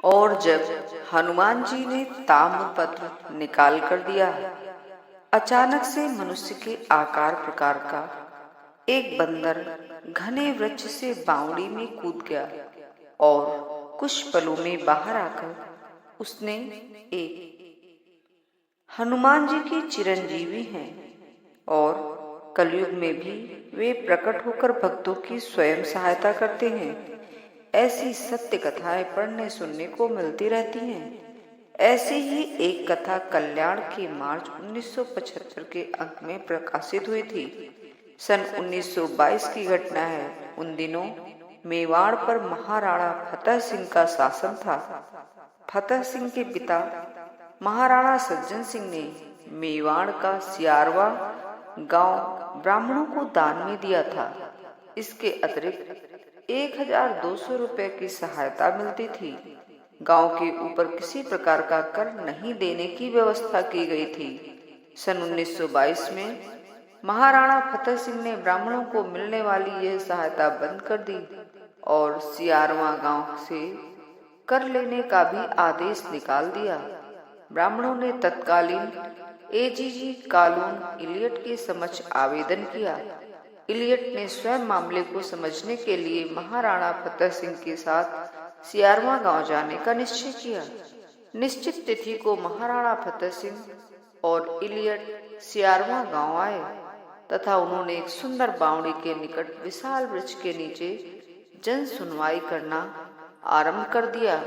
और जब हनुमान जी ने ताम्रपत्र निकाल कर दिया, अचानक से मनुष्य के आकार प्रकार का एक बंदर घने वृक्ष से बावड़ी में कूद गया और कुछ पलों में बाहर आकर उसने एक हनुमान जी की चिरंजीवी हैं और कलयुग में भी वे प्रकट होकर भक्तों की स्वयं सहायता करते हैं। ऐसी सत्य कथाएं पढ़ने सुनने को मिलती रहती हैं। ऐसी ही एक कथा कल्याण के मार्च 1975 के अंक में प्रकाशित हुई थी। सन 1922 की घटना है। उन दिनों मेवाड़ पर महाराणा फतेह सिंह का शासन था। फतेह सिंह के पिता महाराणा सज्जन सिंह ने मेवाड़ का सियारवा गांव ब्राह्मणों को दान में दिया था। इसके अतिरिक्त 1200 रुपए की सहायता मिलती थी। गांव के ऊपर किसी प्रकार का कर नहीं देने की व्यवस्था की गई थी। सन 1922 में महाराणा फतेह सिंह ने ब्राह्मणों को मिलने वाली यह सहायता बंद कर दी और सियारवा गांव से कर लेने का भी आदेश निकाल दिया। ब्राह्मणों ने तत्कालीन एजीजी कालून इलियट के समक्ष आवेदन किया। इलियट ने स्वयं मामले को समझने के लिए महाराणा फतेह सिंह के साथ सियारवा गांव जाने का निश्चय किया। निश्चित तिथि को महाराणा फतेह सिंह और इलियट सियारवा गांव आए तथा उन्होंने एक सुंदर बावड़ी के निकट विशाल वृक्ष के नीचे जन सुनवाई करना आरंभ कर दिया।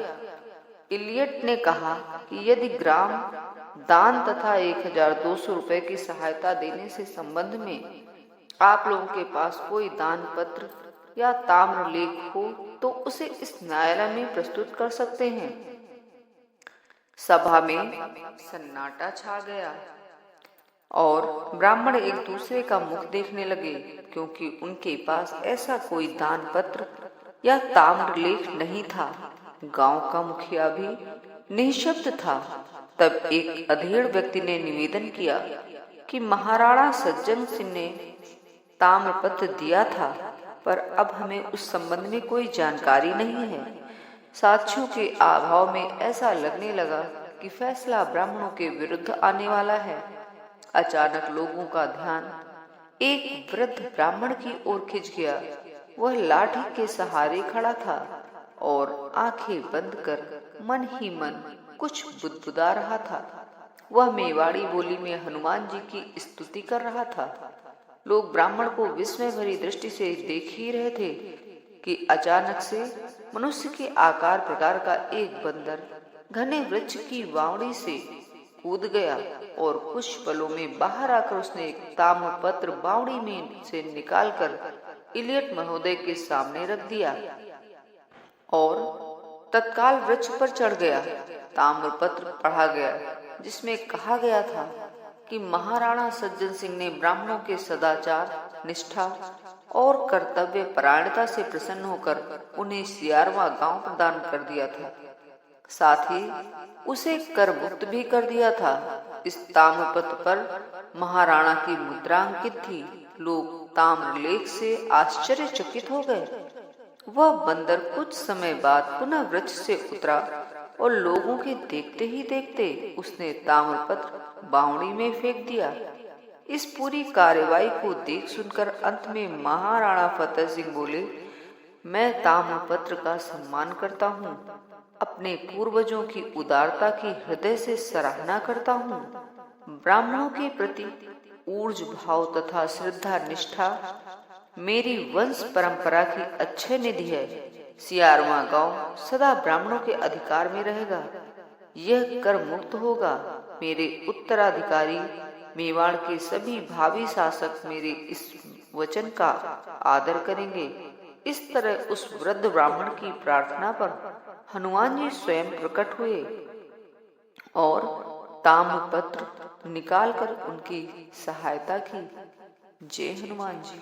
इलियट ने कहा कि यदि ग्राम दान तथा 1200 रुपए की सहायता देने से संबंध में आप लोगों के पास कोई दान पत्र या ताम्र लेख हो तो उसे इस न्यायालय में प्रस्तुत कर सकते हैं। सभा में सन्नाटा छा गया और ब्राह्मण एक दूसरे का मुख देखने लगे, क्योंकि उनके पास ऐसा कोई दान पत्र या ताम्र लेख नहीं था। गांव का मुखिया भी निःशब्द था। तब एक अधेड़ व्यक्ति ने निवेदन किया कि महाराणा सज्जन सिंह ने ताम्रपत्र दिया था, पर अब हमें उस संबंध में कोई जानकारी नहीं है। साथियों के अभाव में ऐसा लगने लगा कि फैसला ब्राह्मणों के विरुद्ध आने वाला है। अचानक लोगों का ध्यान एक वृद्ध ब्राह्मण की ओर खिंच गया। वह लाठी के सहारे खड़ा था और आंखें बंद कर मन ही मन कुछ बुदबुदा रहा था। वह मेवाड़ी बोली में हनुमान जी की स्तुति कर रहा था। लोग ब्राह्मण को विस्मय भरी दृष्टि से देख ही रहे थे कि अचानक से मनुष्य के आकार प्रकार का एक बंदर घने वृक्ष की वावड़ी से कूद गया और कुछ पलों में बाहर आकर उसने एक ताम्रपत्र बावड़ी में से निकालकर इलियट महोदय के सामने रख दिया और तत्काल वृक्ष पर चढ़ गया। ताम्रपत्र पढ़ा गया, जिसमें कहा गया था कि महाराणा सज्जन सिंह ने ब्राह्मणों के सदाचार, निष्ठा और कर्तव्य परायणता से प्रसन्न होकर उन्हें सियारवा गांव प्रदान कर दिया था। साथ ही उसे कर मुक्त भी कर दिया था। इस ताम्रपत्र पर महाराणा की मुद्रा अंकित थी। लोग ताम्रलेख से आश्चर्यचकित हो गए। वह बंदर कुछ समय बाद पुनः वृक्ष से उतरा और लोगों के देखते ही देखते उसने ताम्रपत्र बावड़ी में फेंक दिया। इस पूरी कार्यवाही को देख सुनकर अंत में महाराणा फतेह सिंह बोले, मैं ताम्रपत्र का सम्मान करता हूँ, अपने पूर्वजों की उदारता की हृदय से सराहना करता हूँ। ब्राह्मणों के प्रति ऊर्ज भाव तथा श्रद्धा निष्ठा मेरी वंश परंपरा की अच्छे निधि है। सियारवा गांव सदा ब्राह्मणों के अधिकार में रहेगा। यह कर मुक्त होगा। मेरे उत्तराधिकारी मेवाड़ के सभी भावी शासक मेरे इस वचन का आदर करेंगे। इस तरह उस वृद्ध ब्राह्मण की प्रार्थना पर हनुमान जी स्वयं प्रकट हुए और ताम्रपत्र निकालकर उनकी सहायता की। जय हनुमान जी।